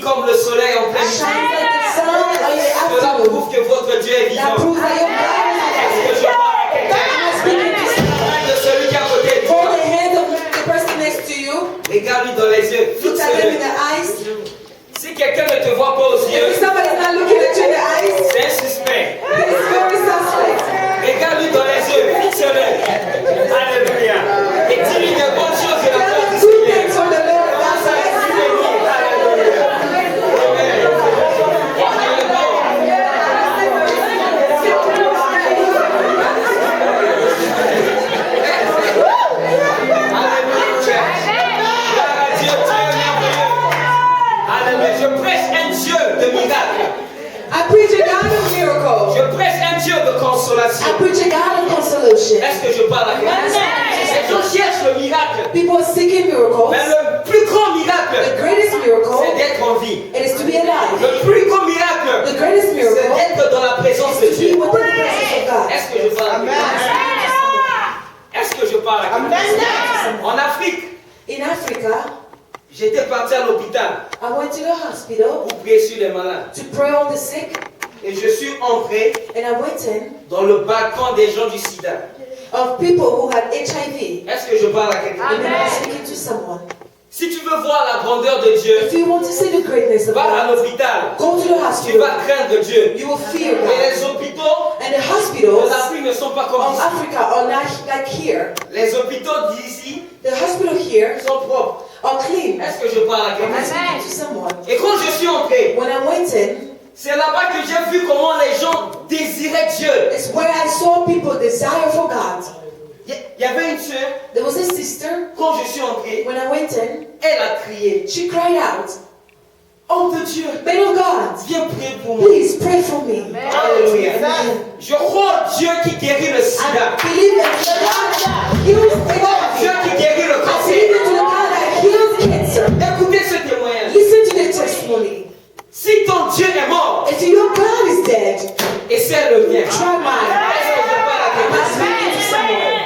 Comme le soleil en pleine nuit. Cela prouve que votre Dieu est vivant. Est-ce que je parle à quelqu'un? De celui qui est à côté de toi. Regarde-lui dans les yeux. Si quelqu'un ne te voit pas aux yeux, c'est un suspect. Regarde-lui dans les yeux. Fixe-le. Alléluia. Et dis-lui de bonnes choses de la part du Seigneur. Je prêche un Dieu de miracle. I preach a God of miracles. Je prêche un Dieu de consolation. I preach a God of consolation. Est-ce que je parle à quelqu'un? Les gens cherchent le miracle. People are seeking miracles. Mais le plus grand miracle, The greatest miracle c'est d'être en vie. it is to be alive. Le plus grand miracle, The greatest c'est miracle d'être dans la présence de is to be Dieu. within the presence of God. Est-ce que je parle à quelqu'un? Est-ce que je parle à quelqu'un? En Afrique, In Africa, j'étais parti à l'hôpital I went to the hospital pour prier sur les malades. to pray on the sick, Et je suis entré and I went in dans le balcon des gens du sida. of people who had HIV. Est-ce que je parle à quelqu'un? And then I was speaking to someone. Si tu veux voir la grandeur de Dieu, If you want to see the greatness of va à God, l'hôpital. go to the Tu hospital. vas craindre Dieu. You will fear Et God. les hôpitaux And the de hospitals l'Afrique ne sont pas comme of ici. Africa are not like here. Les hôpitaux d'ici The hospital here sont propres. are clean. Est-ce que je parle à I'm quelqu'un? speaking to someone. Et quand je suis entré, When I went in, c'est là-bas que j'ai vu comment les gens désiraient Dieu. it's where I saw people desire for God. Il y avait une sœur, There was a sister, quand je suis entré, when I went in, elle a crié, she cried out, homme de Dieu, "Man of God, viens prier pour moi. please pray for me." Alléluia. Amen. Je crois en Dieu qui guérit le sida. I believe that God heals Dieu HIV. qui guérit le I cancer. believe in the God that heals cancer. Écoutez ce témoignage. Listen to the testimony. Si ton Dieu est mort, If your God is dead, essaie le mien. try mine. Est-ce que je parle à I'm quelqu'un? speaking to someone.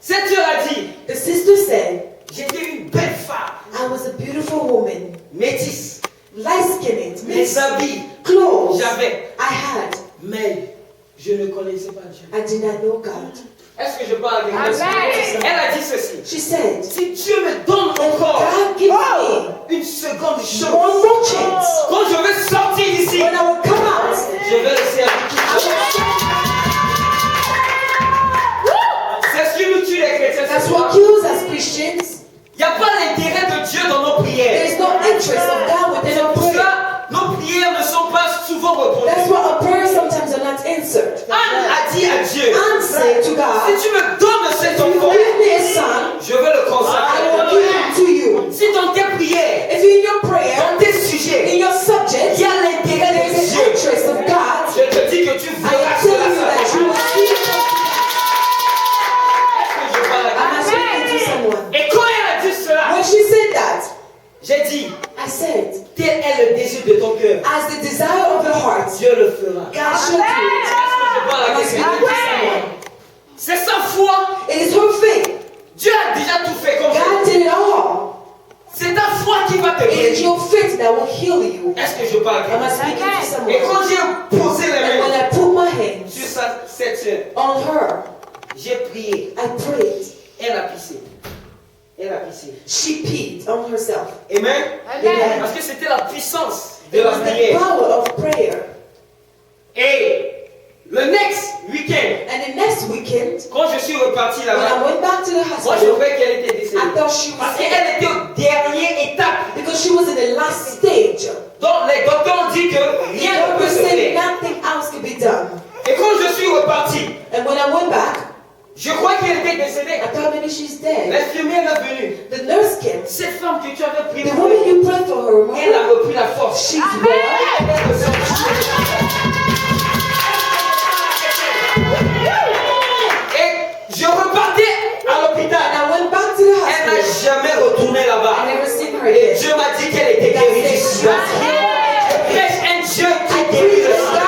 Cette sœur a dit, The sister said, j'étais une belle femme, I was a beautiful woman, métisse, light-skinned, les habits, clothes j'avais, I had. mais je ne connaissais pas Dieu. I did not know God. Est-ce que je parle à quelqu'un? Elle a dit ceci, She said, si Dieu me donne encore God give me une seconde chance, one more chance. quand je vais sortir d'ici, When I will come out, je vais le servir. C'est ce qui nous tue les chrétiens. that's what kills us Christians. Il n'y a pas l'intérêt de Dieu dans nos There prières. is no interest of God within C'est our pour prayer. ça nos prières ne sont pas souvent That's répondues. why our prayers sometimes are not answered. Anne a dit à Dieu, And say to God, si tu me donnes cet if you enfant, give me a son, je vais le I will consacrer. give him to you. Si dans tes prières, If in your prayer, dans tes sujets, in your subject, il y a l'intérêt there de is an Dieu, interest of God, je te dis que tu I verras am telling cela. you that you will see it. Je parle à Am I quelqu'un. speaking to someone? Et quand elle a dit cela, When she said that, j'ai dit, I said, tel est le désir de ton cœur, as the desire of your heart, Dieu le fera. God shall do it. Est-ce que je parle à Am I speaking quelqu'un? to someone? C'est sa foi. It is her faith. Dieu a déjà tout fait comme ça. God did it all. C'est ta foi qui va te It is guérir. your faith that will heal you. Est-ce que je parle à Am I quelqu'un? speaking to Et someone? quand j'ai posé les And when mains I put my hands sur cette sœur, on her, j'ai prié. I prayed. Elle a pissé. Elle a pissé. She peed on herself. Amen. Amen. Parce que c'était la puissance de It la was the prière. power of prayer. Et le next week-end, And the next weekend, quand je suis reparti when I là-bas, went back to the moi je hospital, croyais qu'elle était I décédée. thought she Parce was dead qu'elle était au dernier étape. because she was in the last stage. Donc les docteurs ont dit que rien ne peut Doctor se said faire. nothing else could be done. Et quand je suis reparti, And when I went back, je crois qu'elle était décédée. I thought maybe she's dead. L'infirmière est venue. The nurse came. Cette femme que tu avais pris The pour woman elle, you prayed for her, elle a remember? repris la force. She's well. Et je repartais à l'hôpital. And I went back to the Elle n'a hospital. jamais retourné I là-bas. never seen her Et again. Dieu m'a dit qu'elle était guérie du sida. Je prêche un Dieu qui guérit le sida.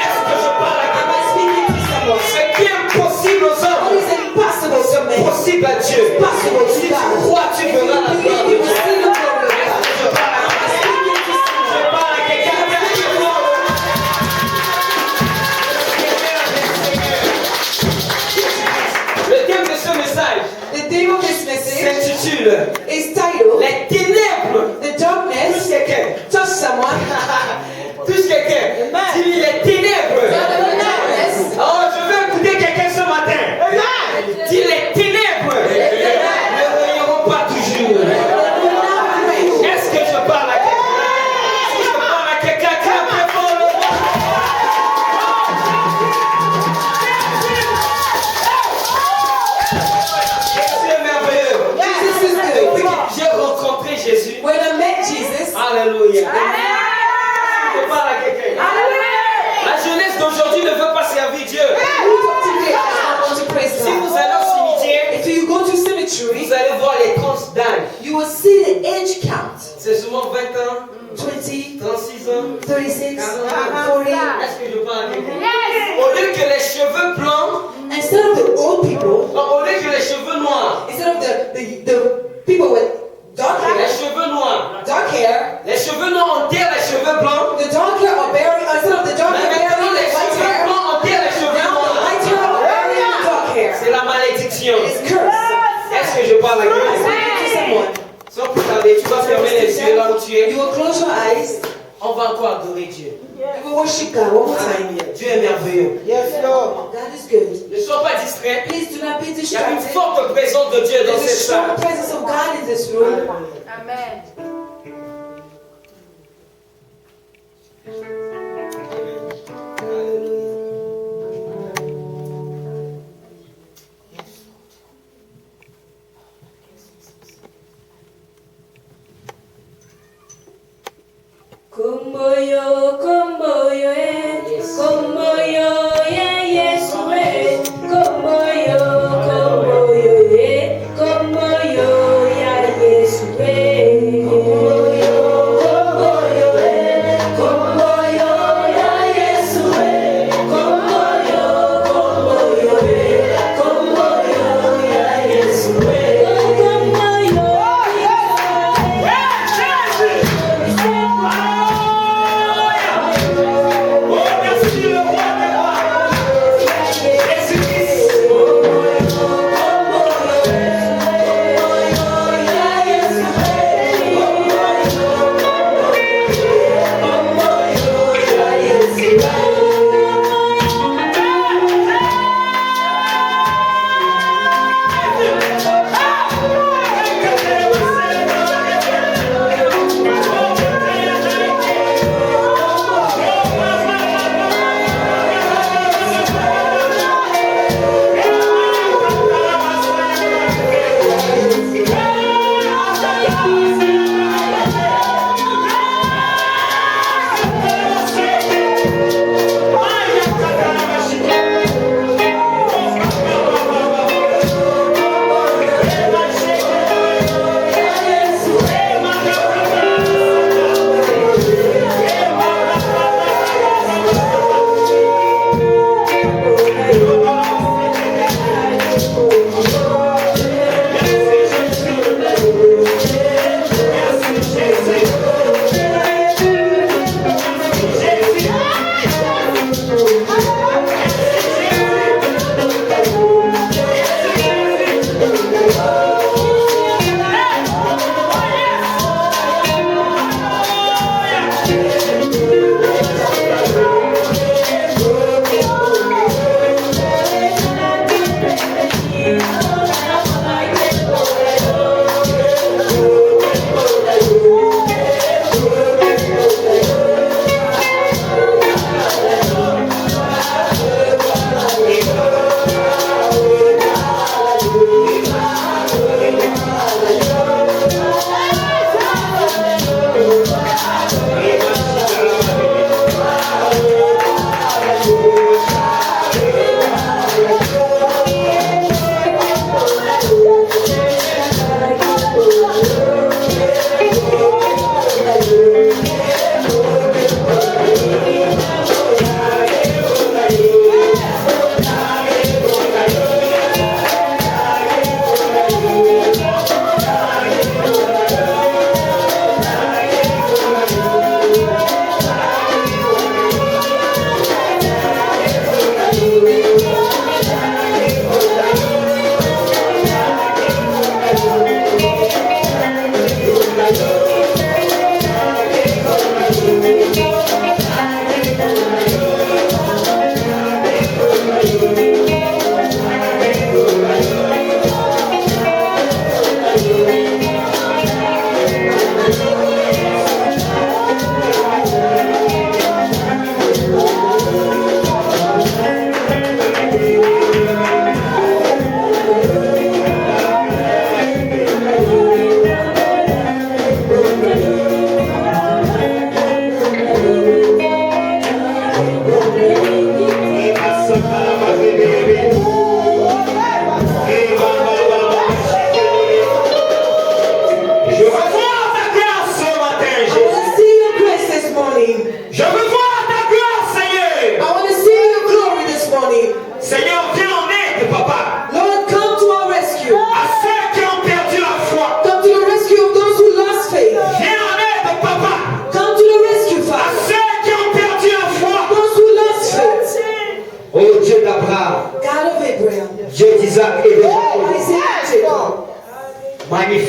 Est-ce que je parle à Am I speaking to someone? ce qui est impossible aux What hommes, is impossible to c'est men? possible à Dieu. Possible to Si tu God. crois, tu If you verras la gloire believe, de you will Dieu. see the glory of Est-ce God. que je parle à Am I speaking to someone? Je parle à quelqu'un qui a dit non. Le thème de ce message The theme of this message s'intitule is titled Les ténèbres. The Touche Darkness. quelqu'un. Touch someone. Touche quelqu'un. Dis-lui les ténèbres. The darkness. Oh, je veux écouter quelqu'un ce matin. Dis les ténèbres. Ne reviendront pas toujours. Est-ce que je parle à quelqu'un? Si je parle à quelqu'un, clap très fort le nom. C'est merveilleux. Jesus is Depuis good. que j'ai rencontré Jésus, When I met Jesus, alléluia. Je parle à quelqu'un. La jeunesse d'aujourd'hui ne veut pas servir Dieu. today I want to praise Si vous God. allez au cimetière, If you go to cemetery, vous allez voir les tranches d'âge. you will see the age count. C'est souvent 20 ans, 20, 36 ans. 36, 40. Est-ce que je parle à quelqu'un? Au lieu que les cheveux blancs, Instead of the old people, non, au lieu que les cheveux noirs, instead of the people with dark les hair, cheveux noirs, les cheveux noirs enterrent les cheveux blancs. the dark hair are burying, instead of the dark Mais hair maintenant, burying les the white cheveux hair, blancs enterrent les cheveux now the noirs. white hair are burying the dark hair. C'est la malédiction. It's cursed. Est-ce que je parle à I'm quelqu'un? speaking to someone. Sans plus tarder, tu vas fermer les yeux là où tu es. You will close your eyes. On va encore adorer Dieu. You will worship God one more time. Alléluia. Dieu est merveilleux. God is good. Ne sois pas distrait. Please do not be Il y a une distracted. forte présence de Dieu dans There's a cette strong salle. presence of God in this room. Amen. Komboyo, komboyo, komboyo, Yesu, komboyo, komboyo, komboyo, Yesu, komboyo, komboyo, komboyo, Yesu, komboyo, komboyo, komboyo, Yesu, komboyo. Oh, merci le roi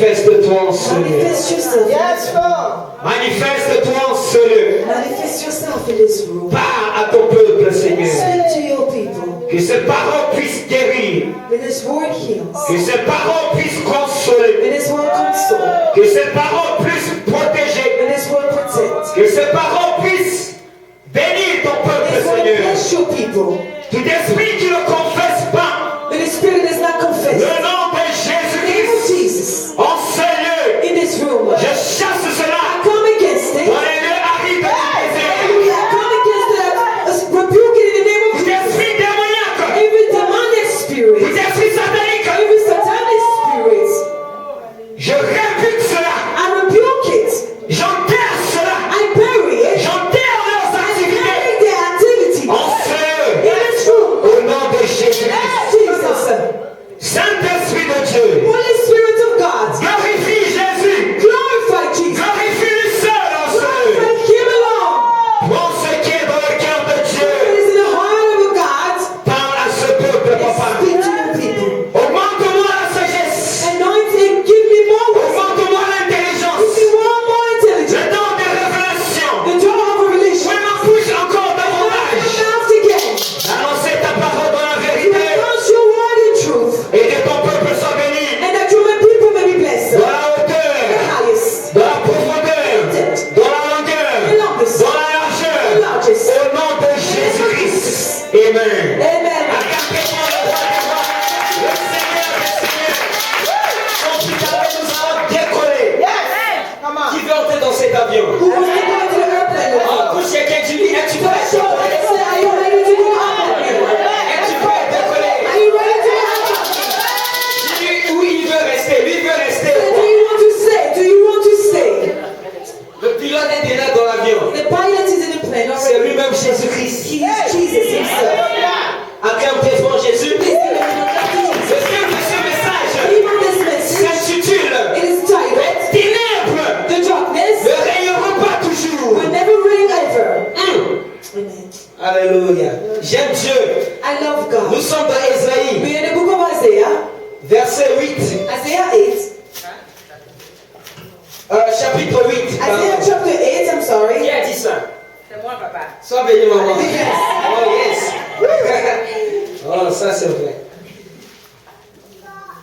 Manifeste-toi en ce lieu. Manifest yourself. Yes, Lord. Manifeste-toi en ce lieu. Manifest yourself in this room. Parle à ton peuple, Seigneur. Speak to your people. Que cette parole puisse guérir. May this word heals. Que cette parole puisse consoler. May this word console. Que cette parole puisse protéger. May this word protect. Que cette parole puisse bénir ton May peuple, this word Seigneur. bless your people. Tout esprit qui ne confesse pas May the spirit is not confessed. le nom de In the name of Jésus-Christ Jesus. en ce lieu, In this room. je chasse I cela come against it. dans les lieux arides du désert. Hallelujah. I come against that. Rebuke it in the name of Tout Jesus. esprit démoniaque, Every demonic tout spirit. esprit satanique, Every satanic spirit. je répute cela, I rebuke it. j'enterre cela, I bury it. j'enterre leurs I activités bury their activities. en ce In lieu, this room. au nom de Jésus-Christ. Jesus. Saint-Esprit de Dieu, Holy Spirit of God. glorifie Jésus, Glorify Jesus. glorifie-le seul en ce lieu. Glorify Him alone. Prends ce qui est dans le cœur de It Dieu, is in the heart of God. parle à ce peuple, And papa. speak to your people. Augmente-moi la sagesse, Anointing, give me more wisdom. augmente-moi Give l'intelligence, me more le intelligence. don de révélation. The door of revelation. Fais ma bouche encore davantage. Mouth again. Annoncer ta parole dans la You vérité announce your word in truth. et que ton peuple soit béni And that your people may be blessed. dans la hauteur, The highest. dans la profondeur, dans la longueur, dans la largeur, au nom de Jésus-Christ. Amen. Amen. Acclamez-moi le roi des rois, le Seigneur des seigneurs. Son petit avion, nous allons décoller. Yes. Come on. Qui veut entrer dans cet avion? Who wants to go to the airplane with Oh, me? couche quelqu'un, tu dis, es-tu prêt? So, are you ready to go up with me? Es-tu prêt à décoller? Are you ready to go up? Dis-lui où il veut rester. Lui il veut rester. Do you want to stay? Do you want to stay? Le pilote est déjà dans l'avion. The pilot is in the plane C'est already. lui-même Jésus-Christ. He is Jesus himself. Acclame très fort Jésus. Please give him an applause. Le thème de ce message Even this message, s'intitule it is titled, Les ténèbres The Darkness ne règneront pas toujours. Will Never Reign Ever. Amen. Alléluia. J'aime Dieu. I love God. Nous sommes dans Ésaïe, We're in the book of Isaiah, verset 8. Isaiah 8. Chapitre 8. Isaiah chapter 8, I'm sorry. Qui a dit ça? C'est moi, papa. Sois béni, maman. Yes. Oh, yes. Oh, ça c'est vrai.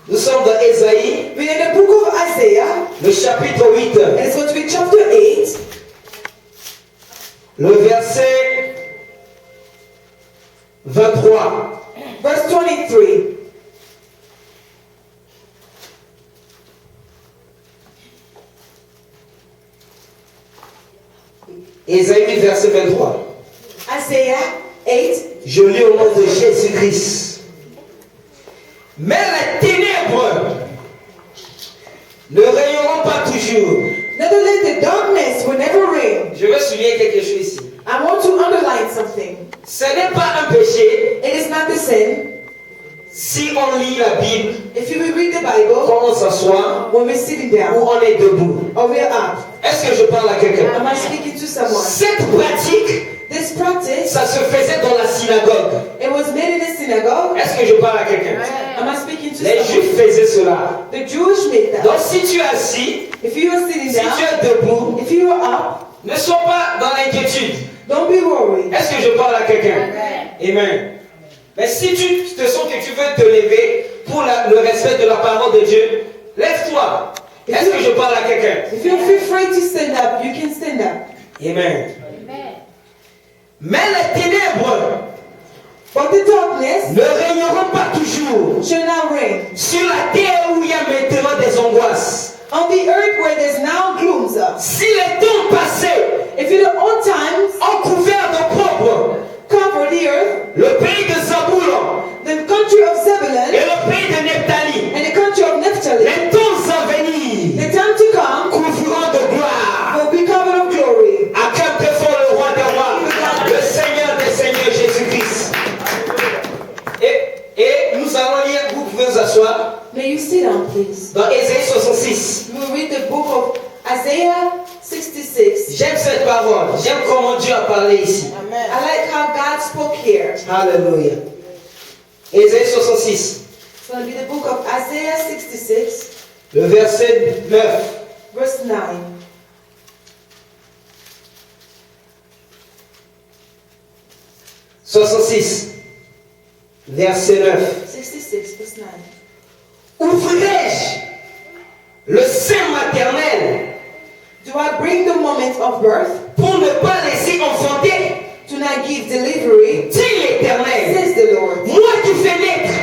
Nous sommes dans Ésaïe, We're in the book of Isaiah, le chapitre 8, and it's going to be chapter 8, le verset 23. verse 23. Ésaïe 8, verset 23. Isaiah 8. Je lis au nom de Jésus-Christ. Mais les ténèbres ne règneront pas toujours. Nevertheless, the darkness will never reign. Je veux souligner quelque chose ici. I want to underline something. Ce n'est pas un péché It is not the sin. si on lit la Bible, If you will read the Bible, quand on s'assoit when we're sitting ou down, on est debout. or we're up, Est-ce que je parle à quelqu'un? am I speaking to someone? Cette pratique, This practice, ça se faisait dans la synagogue. it was made in a synagogue. Est-ce que je parle à quelqu'un? Am I speaking to Les someone? Juifs faisaient cela. The Jewish made that. Donc si tu es assis, If you are sitting si tu down, es debout, if you are up, ne sois pas dans l'inquiétude. don't be worried. Est-ce que je parle à quelqu'un? Amen. Mais si tu te sens que tu veux te lever pour le respect de la parole de Dieu, lève-toi. Est-ce que je parle à quelqu'un? If you feel free to stand up, you can stand up. Amen. Mais les ténèbres But the darkness ne régneront pas toujours shall not reign. sur la terre où il y a maintenant des angoisses. On the earth where there's now glooms up. Si les temps passés If in the old times ont couvert d'opprobre cover the earth, le pays de Zaboulon the country of et Zebulun le pays de Nephtali, and the country of Naphtali, les temps à venir the time to come couvriront de gloire. will be covered of glory. Acclame très fort le roi des rois, le Seigneur des seigneurs Jésus-Christ. Et nous allons lire, vous pouvez vous asseoir, May you sit down, please. dans Ésaïe 66. We'll read the book of Isaiah 66. J'aime cette parole, j'aime comment Dieu a parlé ici. I like how God spoke here. Alléluia. Ésaïe 66, It's going to be the book of Isaiah 66, Le verset 9. Verse 9. 66. Verset 9. 66, verse 9. Ouvrirai-je le sein maternel Do I bring the moment of birth? pour ne pas laisser enfanter? Do not give delivery, Dit l'Éternel. says the Lord. Moi qui fais naître.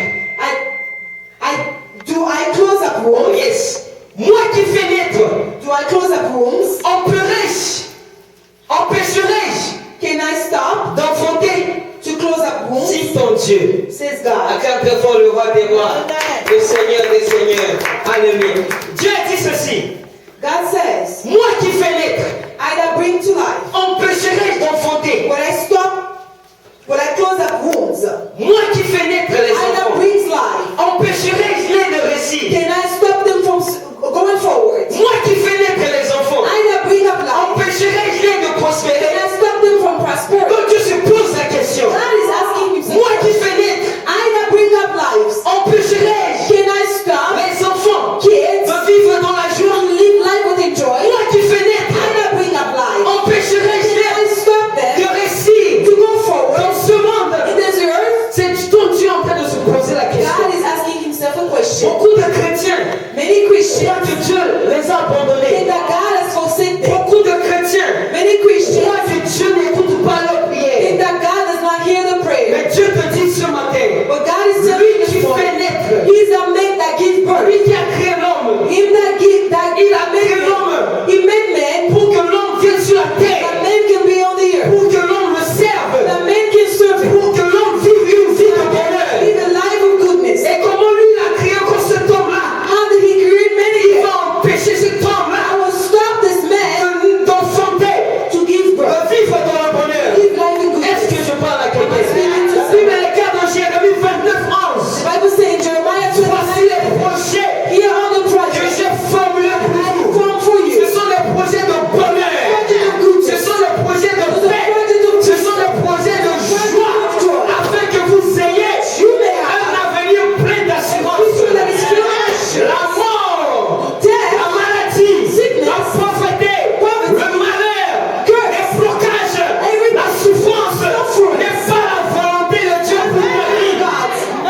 Do I close up Oh wombs? yes. Moi qui fais naître. Do I close up wombs? Empêcherai-je Can I stop d'enfanter? to close up wombs? Dit ton Dieu. Says God. Acclame très fort le roi des rois, le Seigneur des seigneurs. Alléluia. Dieu dit ceci. God says, Moi qui fais naître, I that bring to life. empêcherai-je d'enfanter? When I stop, when I close up wombs, Moi qui fais naître les I that enfants, brings life. empêcherai-je les de réussir? Can I stop them from going forward? Moi qui fais naître les enfants, I that bring up life. empêcherai-je les de Can prospérer? I stop them from prospering? Donc Dieu se pose la question. God is asking himself, Moi qui fais naître, I that bring up lives. empêcherai-je Can I stop les enfants kids de vivre dans la joie? from live life with joy? Moi qui fais naître, I that bring up life. empêcherai-je Can I les stop de them réussir to go forward dans ce monde? in this earth? C'est ton Dieu en train de se poser la question. God is asking himself a question. Beaucoup de chrétiens, Many Christians croient que Dieu les a abandonnés. think that God has forsaken them. Beaucoup de chrétiens Many Christians croient que Dieu n'écoute pas leur think prière. that God does not hear the prayer. Mais Dieu te dit ce matin, But God is lui telling qui this fait morning, naître, He's the man that gives birth. lui qui a créé l'homme, Him that give that il a made créé man. l'homme He made man pour que l'homme vienne sur la that terre, man can be on the earth. pour que l'homme le serve, That man can serve him. pour que l'homme vive une vie de bonheur. Live a life of goodness. Et comment lui il a créé encore cet homme-là? How did he create many? Il va empêcher cet I homme-là will stop this man d'enfanter, to give birth. de vivre dans le bonheur. Live life in Est-ce goodness. que je parle à quelqu'un? La Bible est claire dans Jérémie 29, 11. The Bible says in Jeremiah Voici 29, les projets here are the que projects j'ai formulés pour vous. formed for Ce you. sont des projets de bonheur. Project of goodness. Ce sont des projets de paix. Ce sont des projets de joie. Afin que vous ayez un avenir plein d'assurance. La mort, la maladie, la pauvreté, le malheur, les blocages, la souffrance n'est pas la volonté de Dieu pour nous.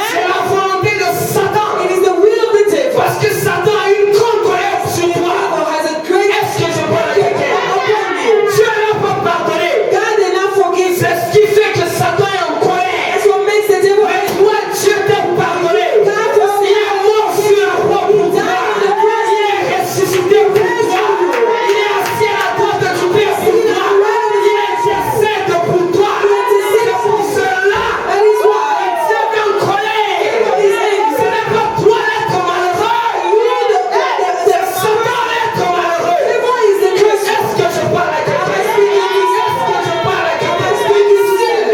C'est la volonté de Satan. It is the will of the devil. Parce que Satan a une grande colère sur toi. God has a great Est-ce que je parle à quelqu'un? upon you. Dieu n'a pas pardonné. God did not forgive you. C'est ce qui fait que Satan est en colère. That's what makes the devil Mais toi, Dieu t'a pardonné. Il est mort sur la croix pour toi. Il est ressuscité pour toi. Il est assis à la droite du Père pour toi. Il intercède pour toi. C'est pour cela That is why Dieu est en colère. Ce n'est pas toi l'être malheureux. C'est Satan l'être malheureux. devil is the curse. Est-ce que je parle à quelqu'un? Est-ce que je parle à quelqu'un?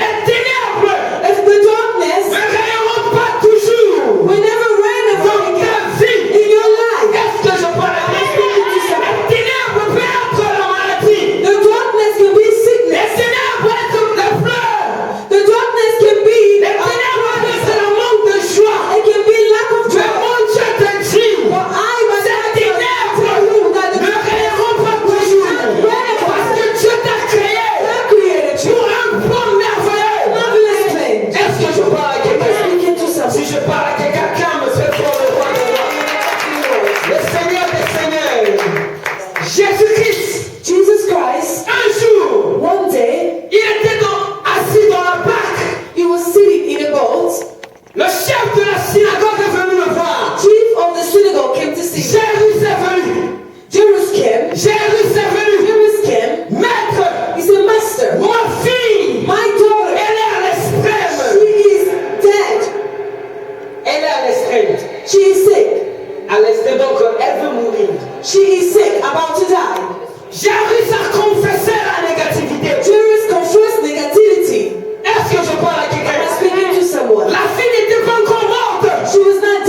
Les ténèbres If the darkness ne rayonneront pas toujours will never reign dans upon ta you vie. in your life. Est-ce que je parle à quelqu'un? Les ténèbres peuvent être la maladie. The darkness can be Les sickness. ténèbres peuvent être la fleur. The darkness can be Les ténèbres peuvent être le manque de joie. it can be lack of Mais joy. mon Dieu te dit, But I must ces tell you ténèbres that the ne rayonneront pas toujours. Parce que Dieu t'a créé God created you. pour un plan merveilleux. Marvelous plan. Est-ce que je parle à quelqu'un? Speaking to Si someone. je parle à quelqu'un, calme, c'est pour le roi de roi. Le Seigneur des Seigneurs, Jésus-Christ, Jesus Christ, un jour, one day, il était assis dans la barque. he was sitting in a boat. Le chef de la synagogue est venu le voir. Chief of the synagogue came to see him. Jésus est venu. Jerusalem. Jésus est venu. Jerusalem. Maître, He said, Master, ma fille, my daughter, elle est à l'extrême. she is dead. Elle est à l'extrême. She is sick. À l'extrême, donc elle veut mourir. She is sick, about to die. Jésus a confessé la négativité. Jairus confessed negativity. Est-ce que je parle à quelqu'un? I'm speaking to someone. La fille n'était pas encore morte. She was not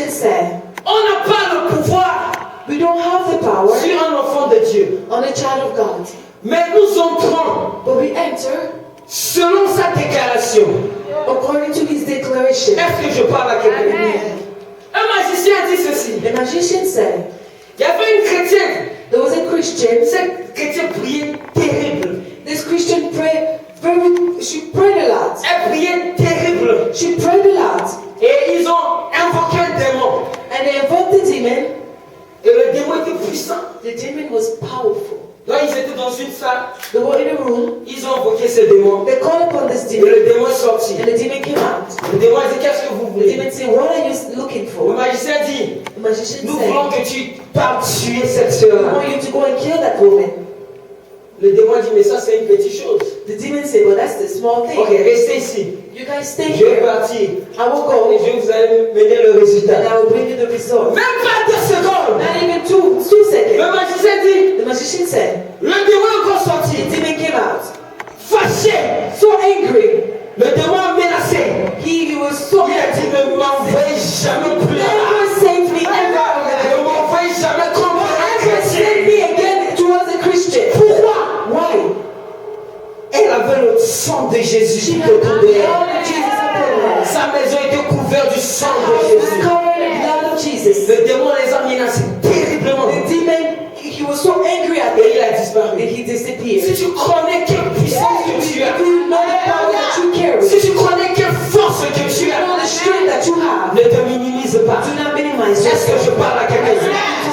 magician said, on n'a pas le pouvoir we don't have the power sur un enfant de Dieu. on a child of God, Mais nous entrons but we enter selon sa déclaration. according to his declaration. Est-ce que je parle à quelqu'un? Un magicien a dit ceci. The magician said, Il y avait une chrétienne. there was a Christian. Cette chrétienne priait terrible. This Christian she prayed a lot. Elle priait terrible. She prayed a lot. Et ils ont invoqué un démon. And they invoked the demon. Et le démon était puissant. The demon was powerful. Donc ils étaient dans une salle. They were in a room. Ils ont invoqué ce démon. They called upon this Et demon. le démon est sorti. And the demon came out. Le démon a dit, qu'est-ce que vous The voulez? demon said, what are you looking Le for? magicien dit, The magician nous said, voulons que tu partes tuer cette I sœur-là. want you to go and kill that woman. Le démon dit, mais ça c'est une petite chose. The demon said, well, that's the small thing. Ok, restez ici. You guys stay Je vais here. partir. I will go. Et je vous allez mener le résultat. And I will bring you the result. Même pas 2 secondes. Not even two Le seconds. magicien dit, The magician said, le démon est encore the sorti. demon came out. Fâché. So angry. Le démon a menacé. He was so Il a dit, angry. ne m'envoyez jamais plus là. Never save me ever again. Ne m'envoyez jamais contre un Never send chrétien. me again towards a Christian. Pourquoi? Why? Elle avait le sang de Jésus She qui had the était blood couvert. of Jesus upon her. Sa maison était couverte du sang Her de house was Jésus. covered in the blood of Jesus. Le démon les a menacés terriblement. The demon, he was so angry at Et il them a disparu. that he Si disappeared. tu connais quelle puissance que tu as, Do you know the power that you carry? si tu connais quelle force que tu You know as, the strength that you have. ne te minimise pas. Do not minimize Est-ce que je yourself. parle à quelqu'un?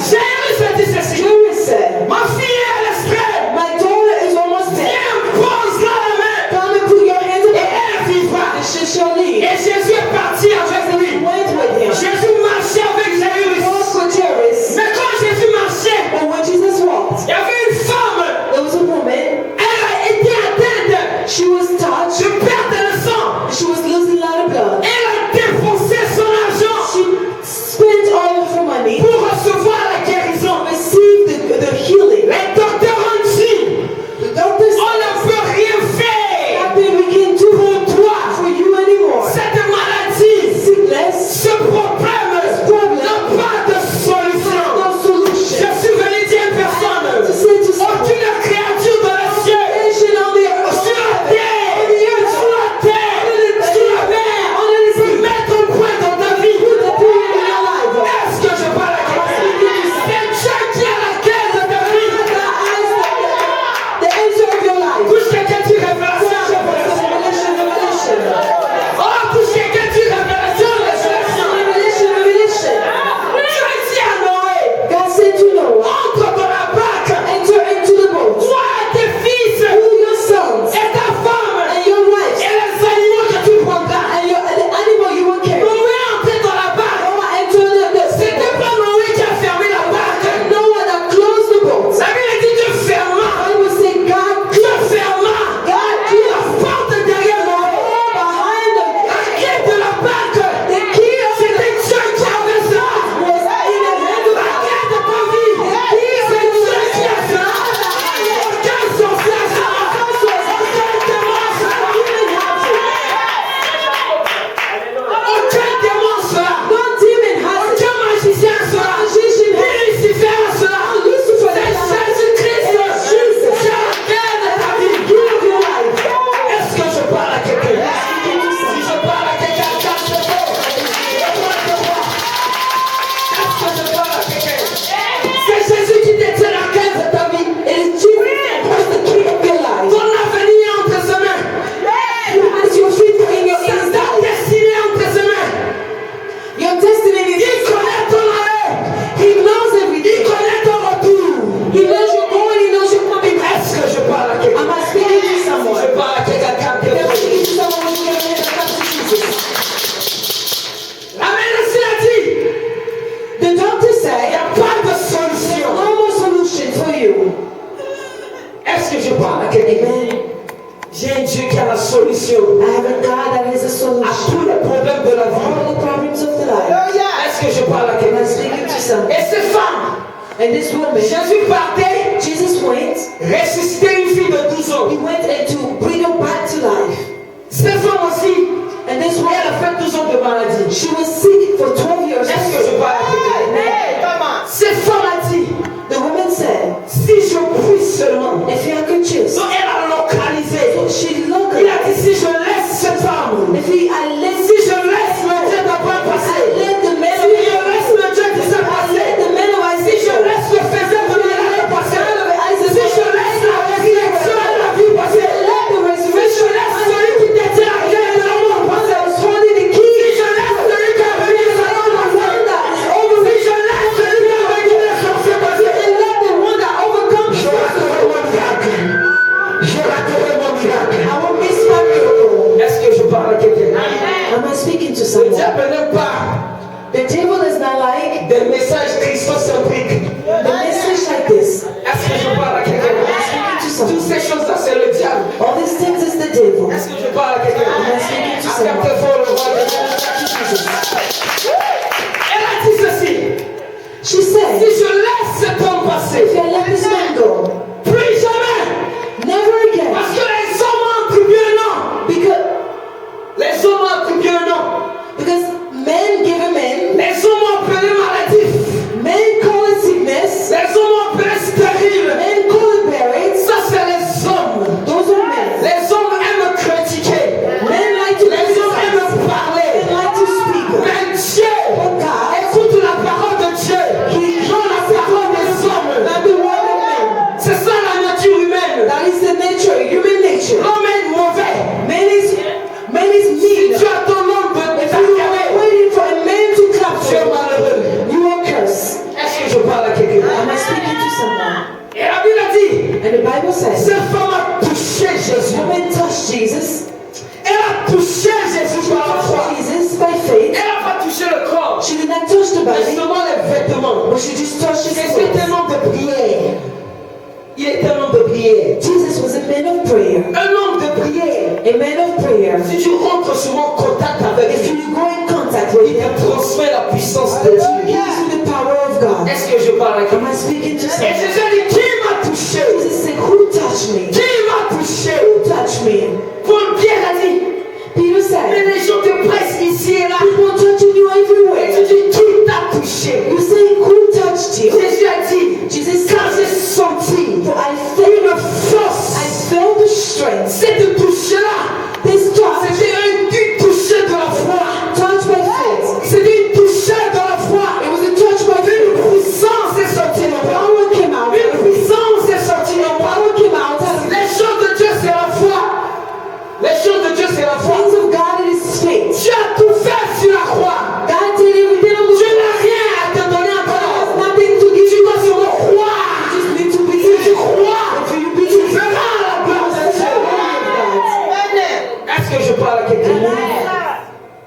Jésus a dit ceci. Jerry said, Ma fille est l'extrême. my daughter is almost dead. Viens, pose-la la main. Come and put your hands Et upon her. elle vivra. And she shall live. Et Jésus est parti avec He lui. went with him. Jésus marchait avec Jairus. Walked with Jairus. Mais quand Jésus marchait, But when Jesus walked, il y avait une femme. there was a woman. Elle a été atteinte She was touched. de perte de sang. She was losing a lot of blood. Elle a dépensé son argent She spent all of her money pour recevoir la guérison. to receive the healing. Les docteurs ont dit, The doctor on ne said, peut rien faire nothing we can do pour toi. for you anymore. Cette maladie, Sickness, ce problème n'a pas de solution. no Je solution. suis venu dire à une personne, To say to someone, aucune créature dans le ciel, nation on the earth, sur la terre, sous la terre, sous la mer, peut mettre un point dans ta vie. put a period in your life. Est-ce que je parle à quelqu'un? C'est Dieu qui a la clé de ta vie. The answer of your life. Touche quelqu'un, tu révélation. Revelation. Oh, touche quelqu'un, tu révélation, révélation. Revelation. Dieu a dit à Noé, God said to Noah, entre dans la barque, enter into the boat. toi et tes fils, You, your sons, et ta femme, and your wives, et les animaux que tu prendras. and the animal you will carry. Noé est entré dans la barque. Noah entered the C'était pas Noé qui a fermé la barque. Noah that closed the boat. La Bible dit Dieu ferma. I will say, God, Dieu ferma. God, La Jesus, porte derrière Noé. behind La clé de la barque. the key of C'était Dieu qui avait ça. was in the hand of La clé de ta vie. C'est Dieu qui a ça. Aucun sorcier a ça. Aucun démon a ça. Aucun démon a ça. No demon has it. Aucun magicien a ça. Magician Ni has it. Lucifer a ça. Lucifer C'est has it. Jésus-Christ. Jesus. Qui a la clé de ta vie. Key of your life. Est-ce que je parle à quelqu'un? Si je parle à quelqu'un, calme-toi. Est-ce que je parle à quelqu'un? C'est Jésus qui détient la clé de ta vie. It is Jesus that has the key of your life. Ton avenir est entre ses mains. You has your future in your Ta inside. destinée est entre ses mains. Your destiny is Il connaît ton aller. He knows Il everything. connaît ton retour. He knows you're going, he knows you're coming back. Est-ce que je parle à quelqu'un? Am I speaking to Si someone? je parle à quelqu'un, If I'm calme-toi. speaking to someone who's going to come to Jesus. La médecine a dit, The doctor il n'y said, a pas de solution. no more solution for you. Est-ce que je parle à quelqu'un? Amen. J'ai un Dieu qui a la solution I have a God that has a à solution. tous les problèmes de la vie. All the problems of the life. Est-ce que je parle à Am I quelqu'un? speaking to someone? Et ces femmes, And this woman, Jésus partait Jesus went, ressusciter une fille de 12 ans. he went and to bring her back to life. Ces femmes aussi, And this elle woman, a fait 12 ans de maladie. she was sick for 12 years. Est-ce que je parle à quelqu'un? Come on. Ces femmes a dit, The woman said, si je puis seulement. if I could just. Donc elle a localisé. So she looked Il a at dit, si je laisse cette femme, if he, I let, si je laisse le Dieu d'après I passer, let the man si je laisse le Dieu qui s'est I passé, let the man of si je Isaiah, laisse le faiseur de l'année passer, Isaac, si je laisse la résurrection de la vie passer, let the si je resurrection laisse celui qui détient la clé de la mort passer, that was holding the key, si je laisse celui qui a vaincu le salon passer, si je laisse celui qui a vaincu les sorciers passer, and let the one that overcomes, je raterai mon miracle. Je raterai mon miracle. I will miss my miracle. Est-ce que je parle à quelqu'un? Am I speaking to Le someone? diable n'aime pas The devil is not like des messages christocentriques. the message like this. Est-ce que je parle à quelqu'un? Toutes ces choses-là, c'est le diable. All these things is the devil. Est-ce que je parle à quelqu'un? Am I speaking to Accepte someone? fort le roi de Dieu. Elle a dit ceci. She Si said, je laisse cet homme passer, if I let this man go, plus jamais. never again. Parce que les hommes entrent bien non. Because Because men give a man, les hommes ont appelé maladif. men call it sickness, Les hommes ont appelé stérile. men call it buried. Ça, c'est les hommes. Those are men. Les hommes aiment critiquer. Men like to Les hommes criticize. aiment parler. Men like to speak. Mais Dieu, But God, écoute la parole de Dieu. Non la parole des hommes. not the word of men. C'est ça la nature humaine. That is the nature, human nature. L'homme est mauvais. Man is mean. Tu as ton homme de If you are waiting for a man to clap tu es for malheureux. you, you are cursed. Est-ce que je parle à quelqu'un? Am I speaking to someone? Et la Bible a dit, And the Bible says, cette femme a touché Jésus. woman touched Jesus. Elle a touché Jésus par la foi. Jesus by faith. Elle n'a pas touché le corps. She did not touch the Mais body, seulement les vêtements. but she just touched his Jésus était un clothes. homme de prière. Il était un homme de prière. Jesus was a man of prayer. Un homme de prière. A man of prayer. Si tu rentres souvent en contact avec If lui, you go in contact with il him, te transmet la puissance de he Dieu. gives you the power of God. Est-ce que je parle à Am quelqu'un? I speaking to Et someone? Jésus a dit, qui m'a touché? Jesus said, who touched me? Qui m'a touché? Who touched me? Paul Pierre a dit, Peter mais said, les gens te pressent ici et là. people touching you Et tu everywhere. dis, qui t'a touché? You say, who touched you? Jésus a dit, Jesus car j'ai said, senti for I felt, une force. I felt the strength. Cette touche-là, This touch, c'était une touche de la foi. touch by faith. C'était une touche de la foi. It was a touch by Une faith. puissance est sortie de moi. Power came out. Une puissance est sortie de moi. Power came out. Les choses de Dieu, c'est la foi. Les choses de Dieu, c'est la foi. Things of God, it is faith. Tu as tout fait sur la croix. God did everything on the Tu n'as rien à te donner encore. nothing to give Tu you. dois seulement croire. You just need to Si believe. tu crois, If you tu believe, verras la gloire de that's the Dieu. glory of God. Est-ce que je parle à quelqu'un?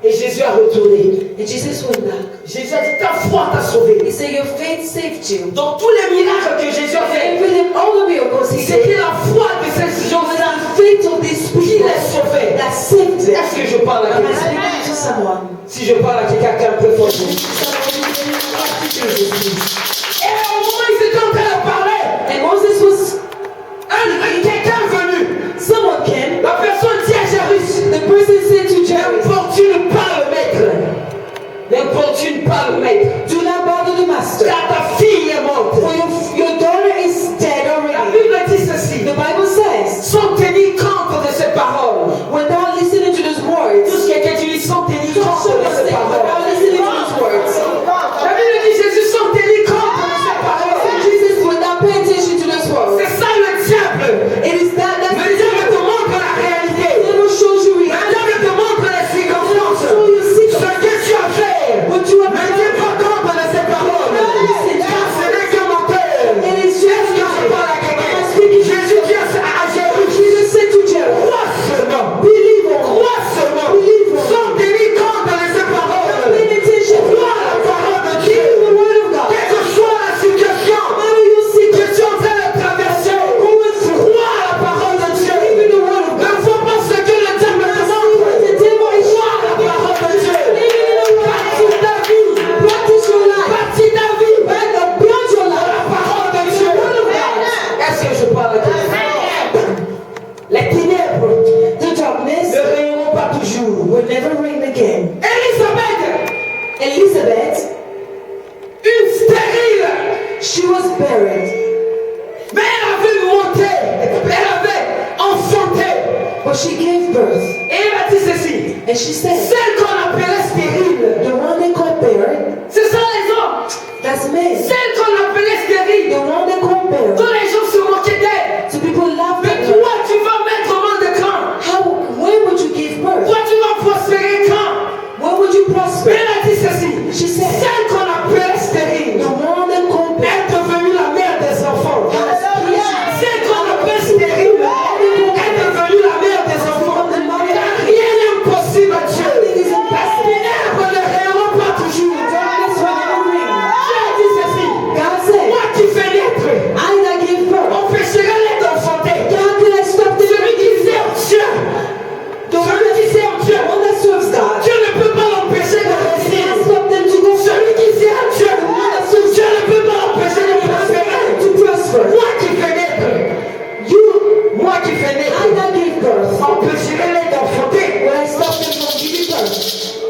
Et Jésus a retourné. And Jesus went back. Jésus a dit, ta foi t'a sauvé. He said, your faith saved you. Dans tous les miracles que Jésus a fait, Everything, all the miracles he c'était did, la foi de ces it was gens-là the faith of these qui people les sauvait. that saved them. Est-ce que je parle à Am I quelqu'un? speaking to someone? Si je parle à quelqu'un qui est un peu fort. Et au moment où ils étaient en train de parler, And Moses was, quelqu'un est venu. someone came. La personne dit à Jairus, The person said to Jairus, n'importune pas le maître. N'importune pas le maître. do not bother the master. Car ta fille est morte. For your daughter is dead La already. Bible dit ceci. The Bible says, Sans tenir compte de ces paroles. without listening to those words, Tout ce qui est utilisé sans tenir compte de ces without paroles. listening to those words, La Bible dit Jésus sans tenir compte de ces paroles. Jesus would not pay attention to those words. C'est ça le diable. It is that Le diable te montre la réalité. devil shows you Le reality. diable te montre les circonstances. Show you Ce secrets. que tu as fait. What you have Ne tiens pas compte was buried. Mais elle avait monté, elle avait enfanté. But she gave birth. Et elle a dit ceci. And she said, Celle qu'on appelait stérile, the one they called barren, ce sont les hommes. that's men. Celle qu'on appelait The stérile, one they called barren. dont les gens se moquaient d'elle. So people laughed Mais at her. toi, tu vas mettre au monde de quand? When would you give birth? Toi, tu vas prospérer quand? When would you Mais prosper? elle a dit ceci. She said, Celle qu'on appelait stérile, the one they called barren. est devenue la mère des enfants. Celle qu'on appelle stérile, est devenue la mère des enfants. Car rien n'est impossible à Dieu. Les ténèbres ne rayonneront pas toujours. Dieu a dit ceci. God said, Moi qui fais naître, I that give birth. empêcherai les d'enfanter. God can I stop the Celui qui sert Dieu, celui qui sert Dieu, one that serves God. Dieu ne peut pas l'empêcher de réussir. Can't stop them to go Celui qui sert Dieu, Dieu ne peut pas l'empêcher de prospérer. to prosper. Moi qui fais naître, moi qui fais I naître, that give birth. empêcherai les d'enfanter. When I stop them from giving birth.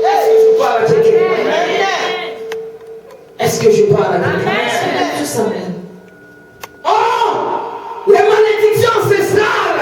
Est-ce que je parle à quelqu'un? Est-ce que je parle à quelqu'un? Speak to someone. Oh! Les malédictions ancestrales!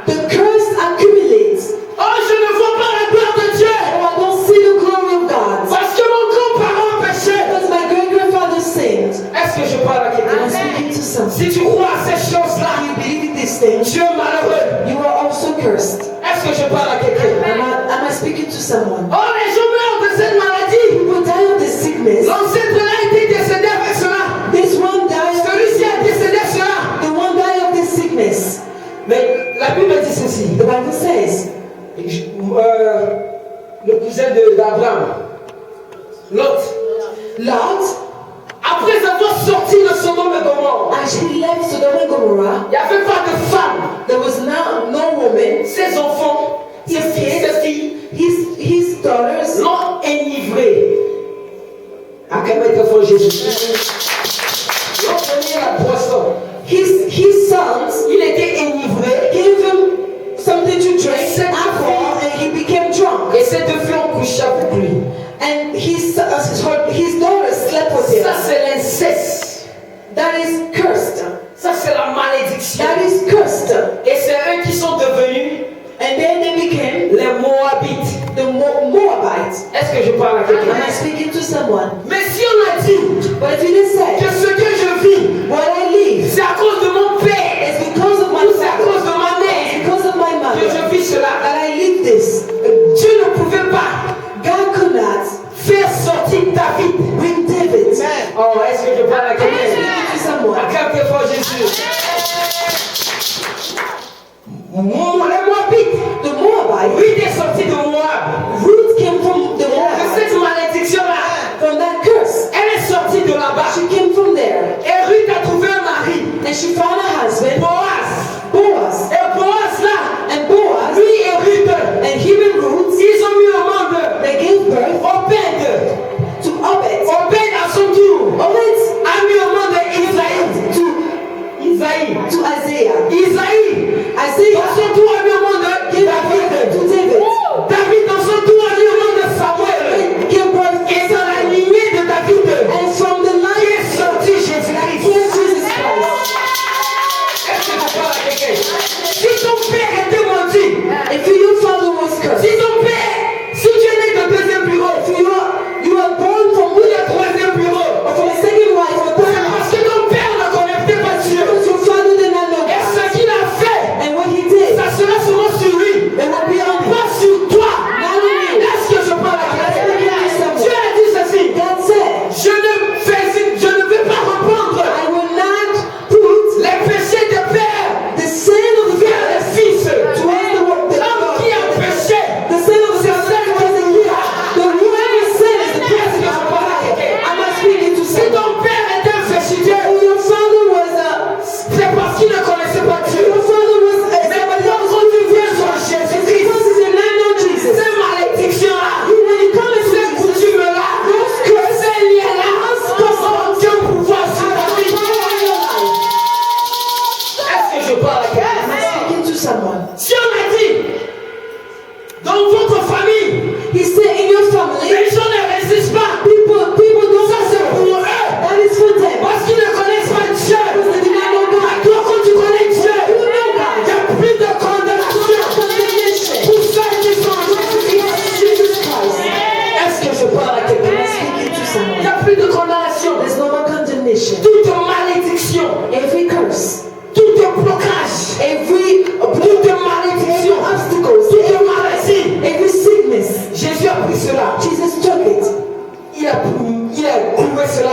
The curse accumulates. Oh, je ne vois pas la gloire de Dieu! Oh, I don't see the glory of God. Parce que mon grand-parent péchait! Because my great-grandfather sinned. Est-ce que je parle à quelqu'un? I'm speaking to someone. Si tu crois à ces choses-là, You believe in these things, Dieu est malheureux. you are also cursed. Est-ce que je parle à quelqu'un? Am I speaking to someone? Oh, les gens meurent de cette maladie! People die of this sickness. L'ancêtre-là a été décédé avec cela! This one died. Celui-ci a décédé cela! The one died of this sickness. Mais la Bible dit ceci. The Bible says, Le cousin d'Abraham, Lot, après avoir sorti de Sodome et Gomorrhe, as he left Sodom and Gomorrah, il n'y avait pas de femme. there was now no woman. Ses enfants, ses fils, ses filles His daughters, l'ont enivré. À quel métaphore Jésus? L'ont donné la boisson. his sons Il était enivré. gave him something to drink, alcohol, and he became drunk. Et ces deux filles ont couché avec lui. And his daughters slept with him. Ça, c'est l'inceste. That is cursed. Ça, c'est la malédiction. That is cursed. Et c'est eux qui sont devenus And then they became les Moabites. the Moabites. Est-ce que je parle à quelqu'un? Am I speaking to someone? Mais si on a dit But if you said, que ce que je vis, what I live c'est à cause de mon père, is because of my ou c'est à cause father, de ma mère because of my que mother, je vis cela, that I live this. Dieu ne pouvait pas God could not faire sortir David. bring David. Oh, est-ce que je parle à Am I quelqu'un? speaking to someone? À quel fois Jésus? Les Moabites, The Moabites, Ruth est sorti de Moab. Ruth came from the De Moabites. cette malédiction-là, From that curse, elle est sortie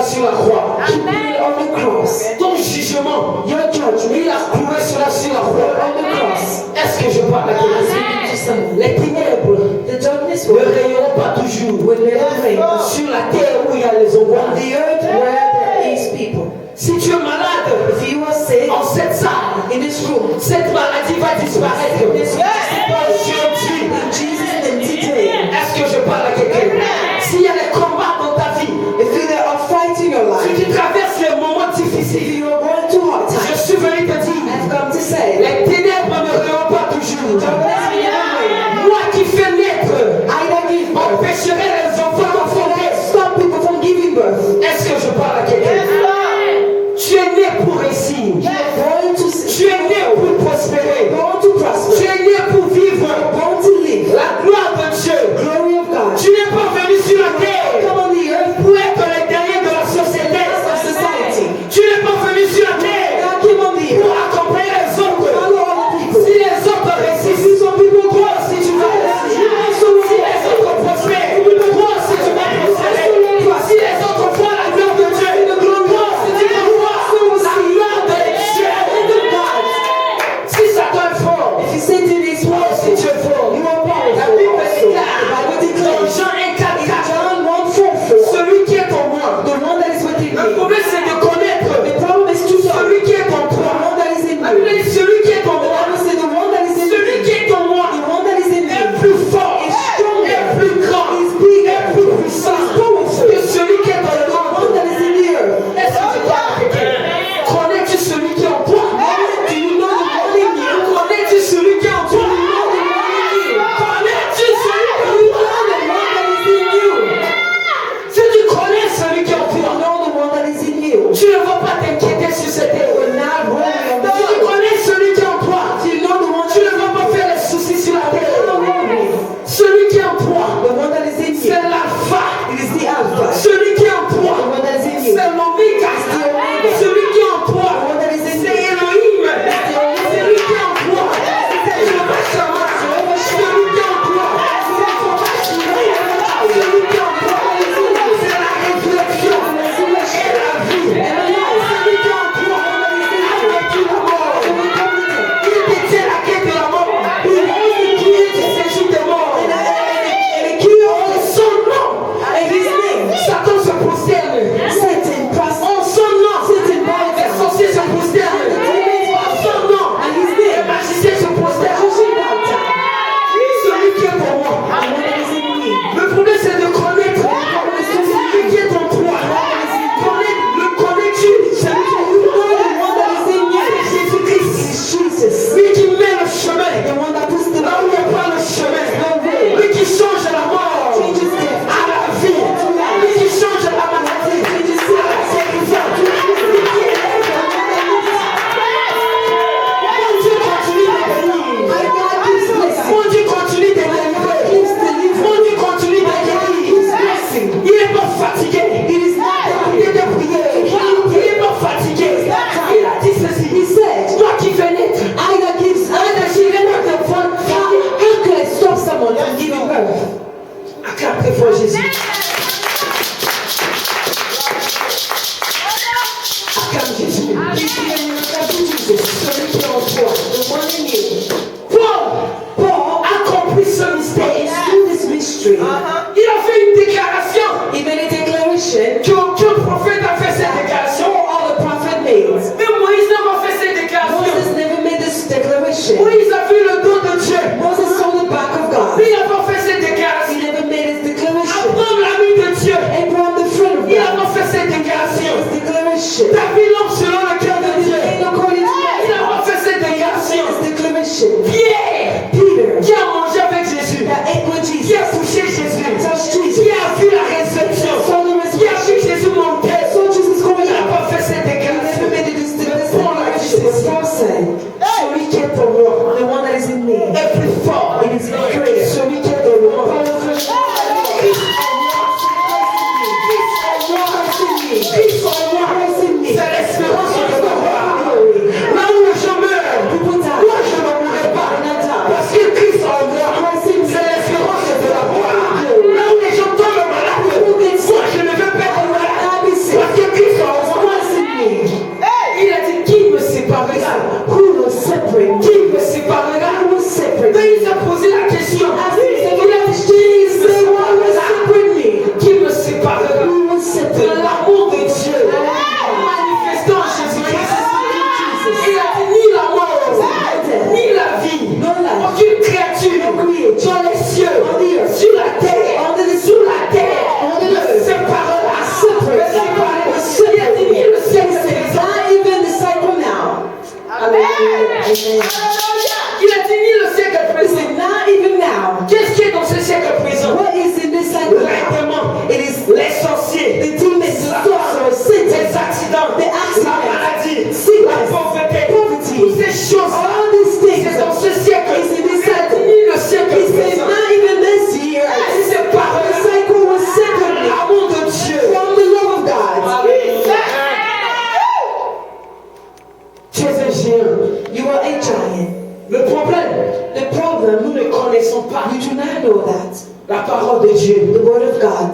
sur la croix. He died on the cross. Ton jugement, Your il judgment a couru sur la croix. on the cross. Est-ce que je parle à quelqu'un? Speaking to someone. Les ténèbres The darkness ne will rayonneront pas toujours never reign sur la terre où il y a les ombres. on the earth where there is people. Si tu es malade If you are sick en cette salle, in this room, cette maladie va disparaître. this Aujourd'hui, in Jesus' name today. est-ce que je parle à quelqu'un? S'il y a des combats dans ta vie, If there are fights in your si life, tu traverses les moments if difficiles, you are going through hard je times, suis venu te dire, I've come to say, les ténèbres ne rayonneront pas toujours. darkness will never reign. Moi qui fais naître, I that give birth. empêcherai les enfants d'enfanter. Stop people from giving birth. Est-ce que je parle à quelqu'un? Tu es né pour réussir. Born to Tu es né pour prospérer. born to Tu prosper. es né pour vivre Born to live. la gloire de Dieu. Glory of God. Tu n'es pas venu sur la terre Come on the earth. pour être le dernier de la société. Of society. Tu n'es pas venu sur la terre God came on the pour earth. accompagner les autres. Follow all the people. Si les autres réussissent, Some people toi aussi tu vas réussir. Si les autres prospèrent, toi aussi tu vas prospérer. Si les autres voient la gloire de Dieu, toi aussi tu vas voir la gloire de Dieu. Si Satan est fort, If you say to this toi world, aussi tu es fort. you are La powerful. Bible Also, the Bible déclare dans declares, Jean 1:4, John 1:4, celui qui est en moi. the one that is within Le me. problème c'est de connaître The problem is to know celui qui est en the toi. one that is in La Bible me. dit celui qui est en The moi. Bible says the one that is in Celui me. qui est en moi The one that is in est me plus fort, is stronger, est plus grand, is bigger, est plus puissant is powerful. que celui qui est dans le The one monde. that is in the earth. Est-ce que tu parles à quelqu'un? Connais-tu celui qui est en toi? Do you know the one in you? Connais-tu celui qui est en toi? Do you know the one in you? Connais-tu celui qui est Do en you toi? know the one that is in you? Si tu connais celui qui est en Do you toi, know the one that is in you? tu ne vas pas t'inquiéter sur cette terre. We're not worried on the Si tu earth. connais celui qui est en toi, Do you know the one tu that ne vas pas faire les soucis sur la is terre. not worried? Celui qui est en toi, The one that is in c'est you. l'alpha. It is the Alpha. Celui qui est en The toi, one that is in you. c'est l'oméga. Celui qui est en toi, The one that is in c'est you. Elohim. Celui qui est en toi, c'est Jehovah Shammah. Celui qui est en toi, c'est Jehovah Jireh. Celui qui est en toi, c'est la résurrection et la vie. Celui qui est en toi, a vaincu la mort. Il détient la quête de la mort. Il est du séjour des morts. En son nom, Satan se prosterne. Satan prospers. En son nom, Satan les bows sorciers se prosternent. En son nom, les magiciens se prosternent. Celui qui est pour moi. Le problème c'est de connaître celui qui est en toi. Le connais-tu? Jésus-Christ. Lui qui met le chemin. Là où il n'y a pas le chemin. Lui qui change la mort à la vie. Lui qui change la maladie à la guérison. Lui qui élève. Mon Dieu continue de bénir. Mon Dieu continue de délivrer. Mon Dieu continue de guérir. Il n'est pas fatigué. Écoutez de prier. Il n'est pas fatigué. Il a dit ceci. Moi qui vais naître. J'irai dans tes voies. Acclame très fort Jésus. Acclame Jésus. Celui qui est en toi. Paul a compris ce mystère. Il a fait une déclaration. Qu'aucun prophète a fait cette déclaration. Mais Moïse n'a pas fait cette déclaration. Moïse a vu le dos de Dieu. Lui n'a pas fait cette déclaration. Abraham l'ami de Dieu. Il n'a pas fait cette déclaration. David l'homme selon le cœur de Dieu. Il n'a pas fait cette déclaration. Pierre qui a mangé avec Jésus. Qui a touché Jésus. Qui a vu la résurrection. Qui a vu Jésus monter. Il n'a pas fait cette déclaration. Paul a dit ceci. Celui qui est pour moi est plus fort. Celui qui est dans le monde. Christ en moi. C'est l'espérance de la gloire. Là où les gens meurent, moi je ne mourrai pas. Parce que Christ en moi, c'est l'espérance de la gloire. Là où les gens tombent malades, moi je ne veux pas être malade. Parce que Il a dit ni le siècle He présent. said, not even now. Qu'est-ce qui est dans ce siècle présent? What is in this cycle Les now? démons, It is les sorciers, the demons, the sorcerers, les Satan, accidents, the la accidents, maladie, la sickness, pauvreté, poverty, toutes ces choses. all these things. C'est dans ce siècle. It's in this Il a dit cycle. ni le siècle He said, présent. not even this year. C'est The par cycle was separately l'amour de Dieu. from the love of God. Tu es un géant. You are a giant. Le problème, The problem, nous ne connaissons pas you do not know that. la parole de Dieu. The word of God.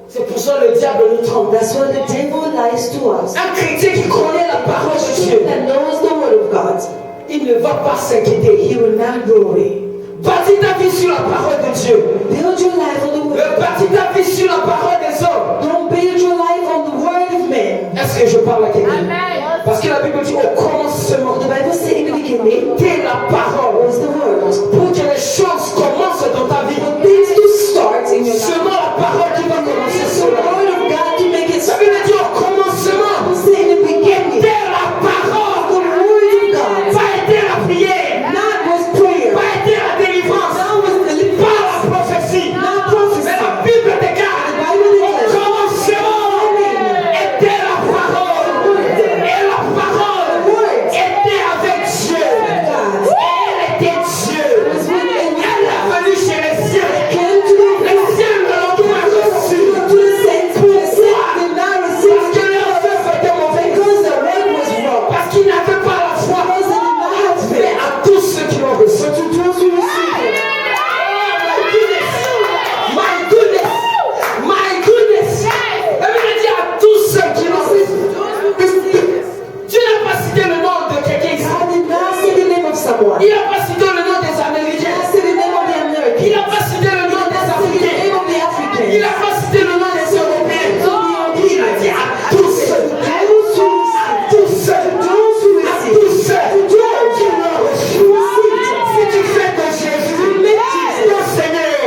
C'est pour ça que le diable nous trompe. That's why the devil lies to us. Un chrétien qui connaît la parole de He Dieu, that knows the word of God, il ne va pas s'inquiéter. he will not worry. Bâtis ta vie sur la parole de Dieu. Build your life on the word of God. Bâtis ta vie sur la parole des hommes. Don't build your life on the word of men. Est-ce que je parle à quelqu'un? Parce que la Bible dit au commencement, The Bible says in the beginning dès la parole, was the word. pour que les choses commencent dans ta vie. For things to start in your life. Seulement la parole qui va commencer It's the cela. word of God to make it La start. Bible dit au commencement, Bible say in the beginning, dès la parole, the word of God. pas été la prière, Not was prayer. pas été la délivrance, Not was pas deliverance. la prophétie. Not prophecy. Mais la Bible déclare, The Bible au declares, commencement était la parole. Et la parole était avec Dieu. God Et elle était Dieu. was with Elle and est venue chez les siens. came to Les the siens ne l'ont pas reçu. to the saints, but the saints did not receive Parce que leur œuvre était mauvaise. because the word was wrong. Parce qu'ils n'avaient pas la foi. Because they did not have Mais faith. à tous ceux qui l'ont reçu. But to those who received it, My goodness. My goodness. La Bible dit à tous ceux qui l'ont reçu. Dieu n'a pas cité le nom de quelqu'un ici. God did not say the name of someone. Il n'a pas cité le nom des He did Américains. not say the name of the Il American. n'a pas cité le nom des Say the Africains. name of the Il African. n'a pas cité le nom des Européens. Il a dit à tous ceux. Those who À tous ceux. those who À receive, tous ceux qui l'ont reçu. who received it. Si tu fais de Jésus ton Seigneur,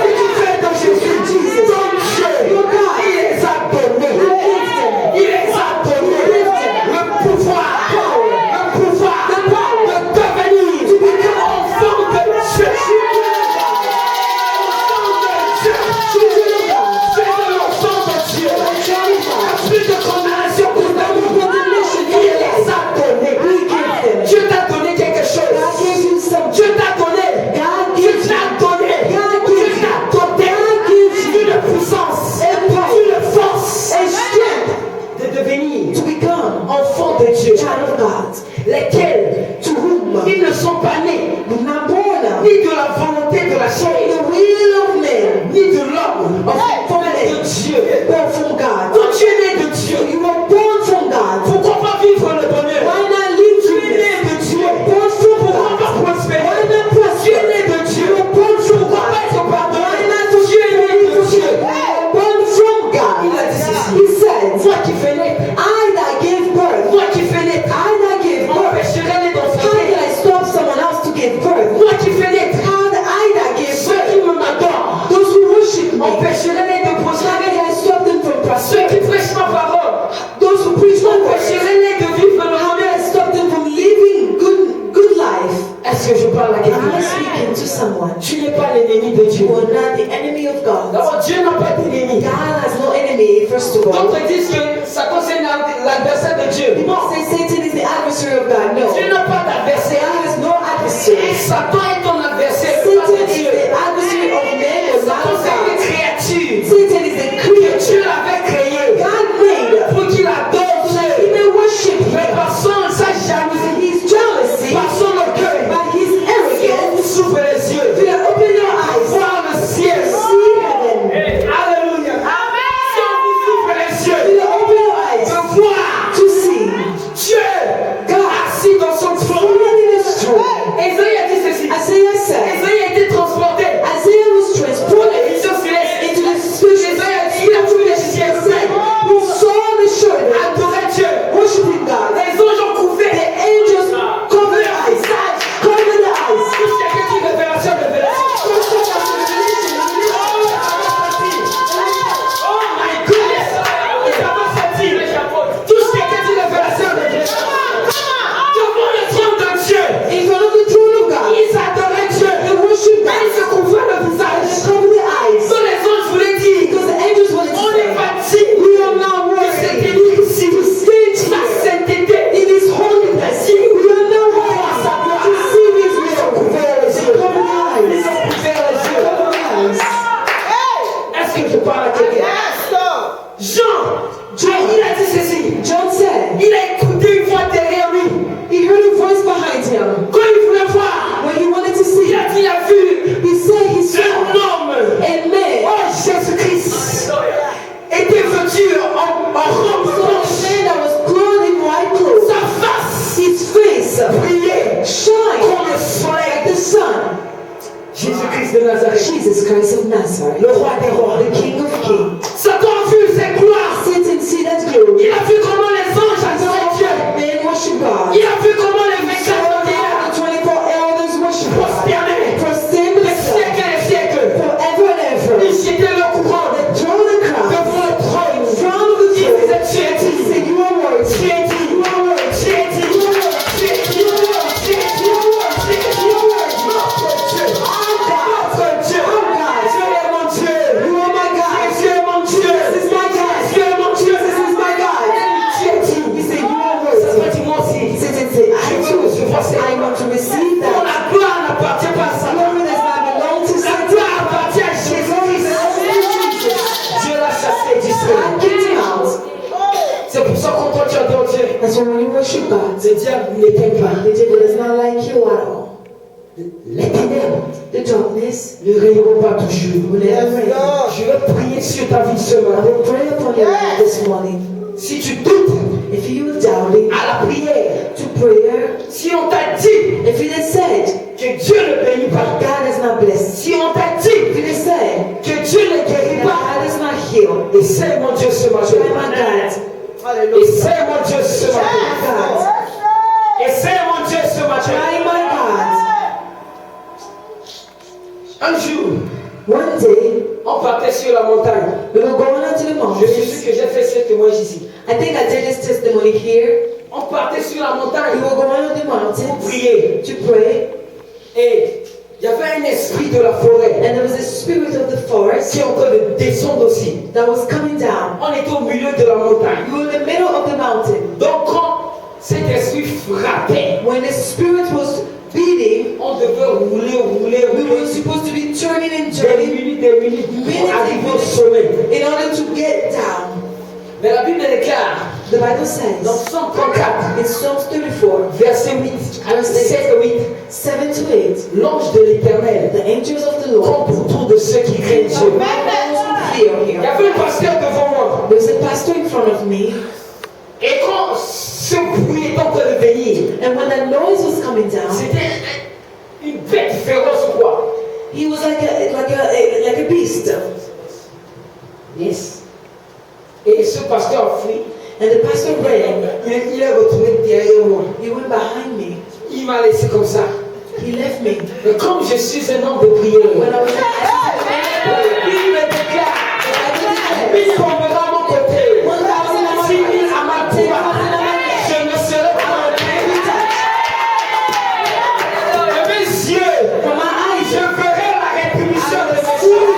si tu fais de Jésus ton Dieu, il les a donnés. Il les a donnés le pouvoir de devenir enfant de Dieu. C'est de l'enfant de Dieu. Il n'y a plus de condamnation pour l'amour. Il les a donnés. Dieu t'a donné quelque chose. God gave you something. Dieu t'a donné. God Dieu gives you. t'a donné. God Dieu gives you. t'a doté d'une puissance, d'une force a strength de devenir to become enfant de Dieu, child of God. lesquels To whom ils ne sont pas nés not born of ni de la volonté de la chair, the will of man, ni de l'homme, mais de Dieu. born from God. Quand tu es né de Dieu, You were born from God. pourquoi pas vivre le bonheur? Why not live Tu es goodness? né de Dieu, You were born from pourquoi God. pas prospérer? Why not Tu es prosper? né de Dieu, You were born from pourquoi God. pas être Why pardonné? not Tu es né de Dieu. You were born from God. Il a dit ceci. He said, Moi qui fais naître, I that gave birth, moi qui fais naître, I that gave birth. empêcherai les How d'enfanter. can I stop someone else to give birth? Moi qui fais naître, How that I that gave ceux birth, qui m'adorent, those who worship me, empêcherai les de how prospérer. can I stop them from Ceux prospering? qui prêchent ma parole, Those who preach my word, empêcherai les de vivre le how can bonheur. I stop them from living good life? Est-ce que je parle à Am I quelqu'un? speaking to someone? Tu n'es pas l'ennemi de Dieu. You are not the enemy of God. D'abord, Dieu n'a pas d'ennemi. God has no enemy, first of all. D'autres disent que ça concerne Jesus Christ of Nazareth, le roi des rois. the King of Kings. Satan a vu ses gloires. Satan see that glory. Il a vu comment les anges adoraient Dieu. Men worship God. Il a vu comment les 24 milliards The 24 elders worship God. prosternaient. Prostrate Des themselves siècles et des siècles. forever and ever. Ils jetaient leur couronne Throw the crown devant le trône. in front of the Ils throne. disaient, tu es Say, dit. you are worthy. Tu es dit. You are worthy. Tu es dit. You are worthy. Tu es dit. You are worthy. Tu es dit. You are worthy. You are worthy. Notre Dieu. Our God. Notre Dieu. Our God. Tu es mon Dieu. You are my God. Tu es mon Dieu. This is my God. Tu es mon Dieu. This is my God. Tu es dit. He said, you are Ça worthy. veut dire moi aussi. Satan said, I too. I want to receive Pour that. la gloire n'appartient pas à Satan. Glory does not belong to La Satan. gloire appartient à The glory Jésus-Christ. belongs to Jesus. Dieu l'a chassé d'Israël. God kicked him out. C'est pour ça qu'on toi tu adores Dieu. That's why when you worship God, Le diable ne t'aime pas. the devil does not like you at all. Les ténèbres The darkness ne rayonneront pas toujours. will never reign. Je vais prier sur ta vie ce I matin. will pray upon your life this morning. Si tu doutes If you are doubting à la prière, to prayer, si on t'a dit if it is said que Dieu ne bénit pas, God is not blessed, si on t'a if dit it is said que Dieu ne guérit that pas, God is not healed, essaie mon Dieu ce try matin. my God. Essaie mon Dieu ce Try matin. my God. Essaie mon Dieu ce matin. Try my God. Un jour, One day, on partait sur la montagne. we were going onto the Je suis sûr mountains. que j'ai fait ce témoignage ici. I think I did this testimony here. On partait sur la We montagne were going on the pour mountains prier. to pray, Et il y avait un esprit de la forêt and there was a spirit of the qui forest est en train de descendre aussi. that was coming down. On était au milieu de la montagne. We were in the middle of the mountain. Donc quand cet esprit frappait, When the spirit was beating, on devait rouler. we were supposed to be turning and Des turning minutes pour arriver au sommet. in order to get down. Mais la Bible déclare The Bible dans says Psaume 34, in Psalms 34, verset 8, verset 7 et 8, 7 to 8, l'ange de l'Éternel the angels of the Lord campe autour de ceux qui craignent Dieu. those who fear Il y him. avait un pasteur devant moi. There's a pastor in front of me, Et quand ce bruit est en train de venir, and when that noise was coming down, c'était une bête féroce quoi. he was like a beast. Yes. Et ce pasteur a fui. And the pastor ran. Il est retourné derrière moi. He went behind me. Il m'a laissé comme ça. He left me. Mais comme je suis un homme de prière, When I was in il me déclare, il tombera à mon côté. 6 000 à ma droite, je ne serai pas de mes yeux, je verrai la rétribution de mes yeux.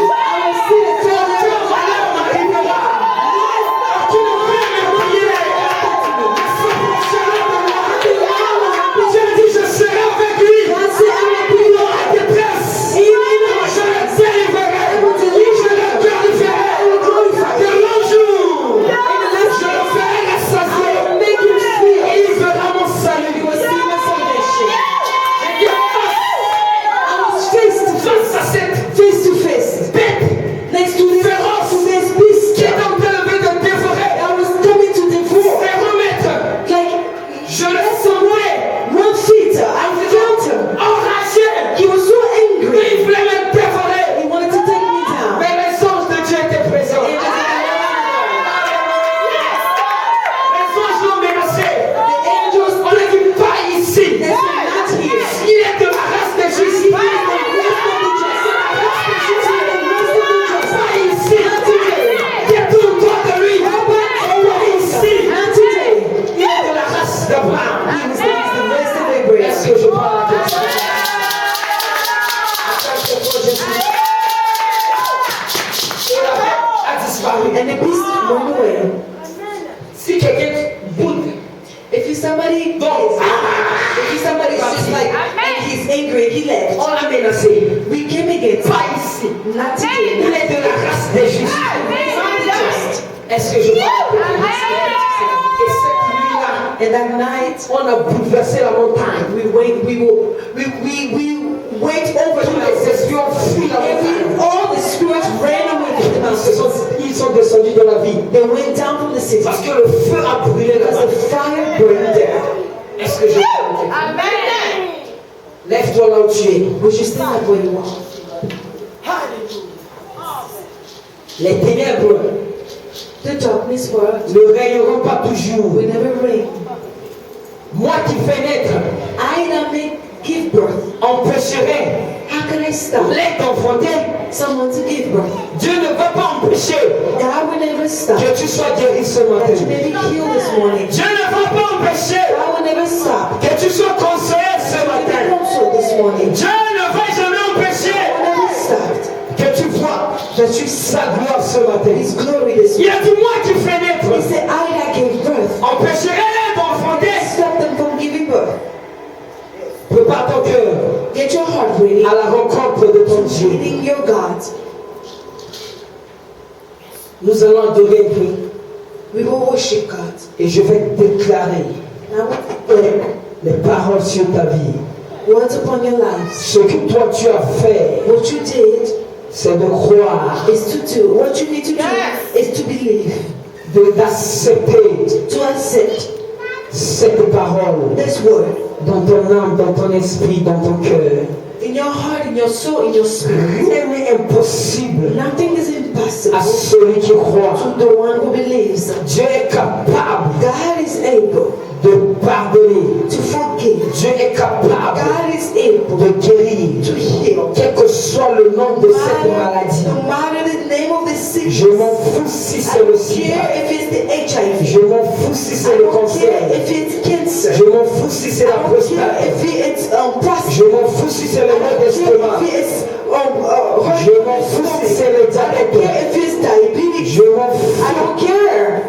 face to face. Next to this beast Qui est en train de dévorer, that was coming to devour. et remettre, Like je le sentais 1 feet. I felt him. enragé. He was so angry. Il voulait me dévorer. He wanted to take me down. Mais les anges de Dieu étaient présents. Les anges l'ont menacé. The angels, On ne dit pas ici. they were not here. Il est de la race de Jésus. Pas ici. Détourne-toi de lui. Pas ici. Not today. Il est de la race d'Abraham. He was the race of Abraham. Est-ce que je parle à quelqu'un? Et la bête a disparu. And the beast went away. Si quelqu'un boude, If you somebody donc, if you somebody is just like and he's angry, he left. on l'a menacé. We came against him. Pas ici. Not Il today. est de la race des justes. Est-ce que je parle à quelqu'un? Et cette nuit-là, And that night on a bouleversé la montagne. we went over Tous the les mountain. esprits ont fui la montagne. All the spirits ran away from the mountain. Ils sont descendus dans la ville. They went down from the city Parce que le feu a brûlé because là-bas. the fire burned there. Est-ce que je parle à quelqu'un? Lève-toi là où tu es. Would you stand up where you are? Les ténèbres The darkness world ne règneront pas toujours. will never reign. Moi qui fais naître, I that give birth. empêcherai How can I stop l'être enfanté. someone to give birth? Dieu ne va pas empêcher God will never stop que tu sois guéri ce matin. that you may be healed this morning. Dieu ne va pas empêcher God will never stop que tu sois consolé ce you be matin. consoled this morning. Dieu ne va jamais empêcher God will never stop que tu vois that you sa gloire ce matin. His glory this Il morning. a dit moi qui fais naître, He said, I that gave birth. empêcherai l'être enfanté. Stop them from giving birth. Prépare ton cœur Get your heart ready. à la rencontre de ton Dieu. Meeting your God. Nous allons adorer un peu We will worship God. et je vais déclarer Now declare les paroles sur ta vie. words upon your lives. Ce que toi tu as fait, What you did c'est de croire, is to do. What you need to do is to believe. d'accepter To accept cette parole this word dans ton âme, dans ton esprit, dans ton cœur. in your heart, in your soul, in your spirit. Rien n'est impossible Nothing is impossible à celui qui croit. to the one who believes. Dieu est capable God is able de pardonner. to forgive. Dieu est capable God is able de guérir. to heal. Quel que soit le nom de cette maladie. No matter the name of the sickness. Je m'en fous si I c'est le don't sida. care if it's the HIV. Je m'en fous si I c'est le don't care cancer. if it's cancer. Je m'en fous si c'est I la don't care prostate. if it's prostate. Je m'en fous si c'est le I mal don't d'estomac. care if it's Je m'en fous si c'est le I don't diabète. care if it's diabetes. Je m'en I fous. don't care.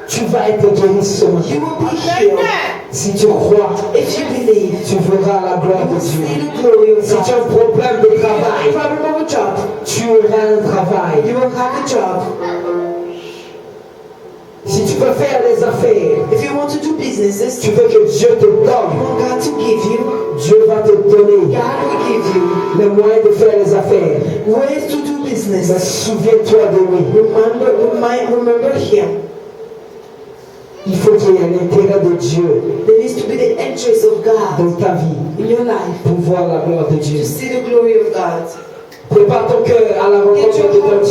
Tu vas être guéri ce matin. You will be healed. Si tu crois, If you believe, tu verras la gloire you de will see Dieu. the glory of Si tu as God. un problème de travail, Problem of a job, tu auras un travail. you will have a job. Si tu veux faire des affaires, If you want to do businesses, tu veux que Dieu te you donne, want God to give you, Dieu va te donner God will give you les moyens de faire les affaires. ways to do Mais business. souviens-toi de lui. Remember Him. Il faut qu'il y ait l'intérêt de Dieu There needs to be the interest of God dans ta vie in your life pour voir la gloire de Dieu. to see the glory of God. Prépare ton cœur à la rencontre de ton Dieu.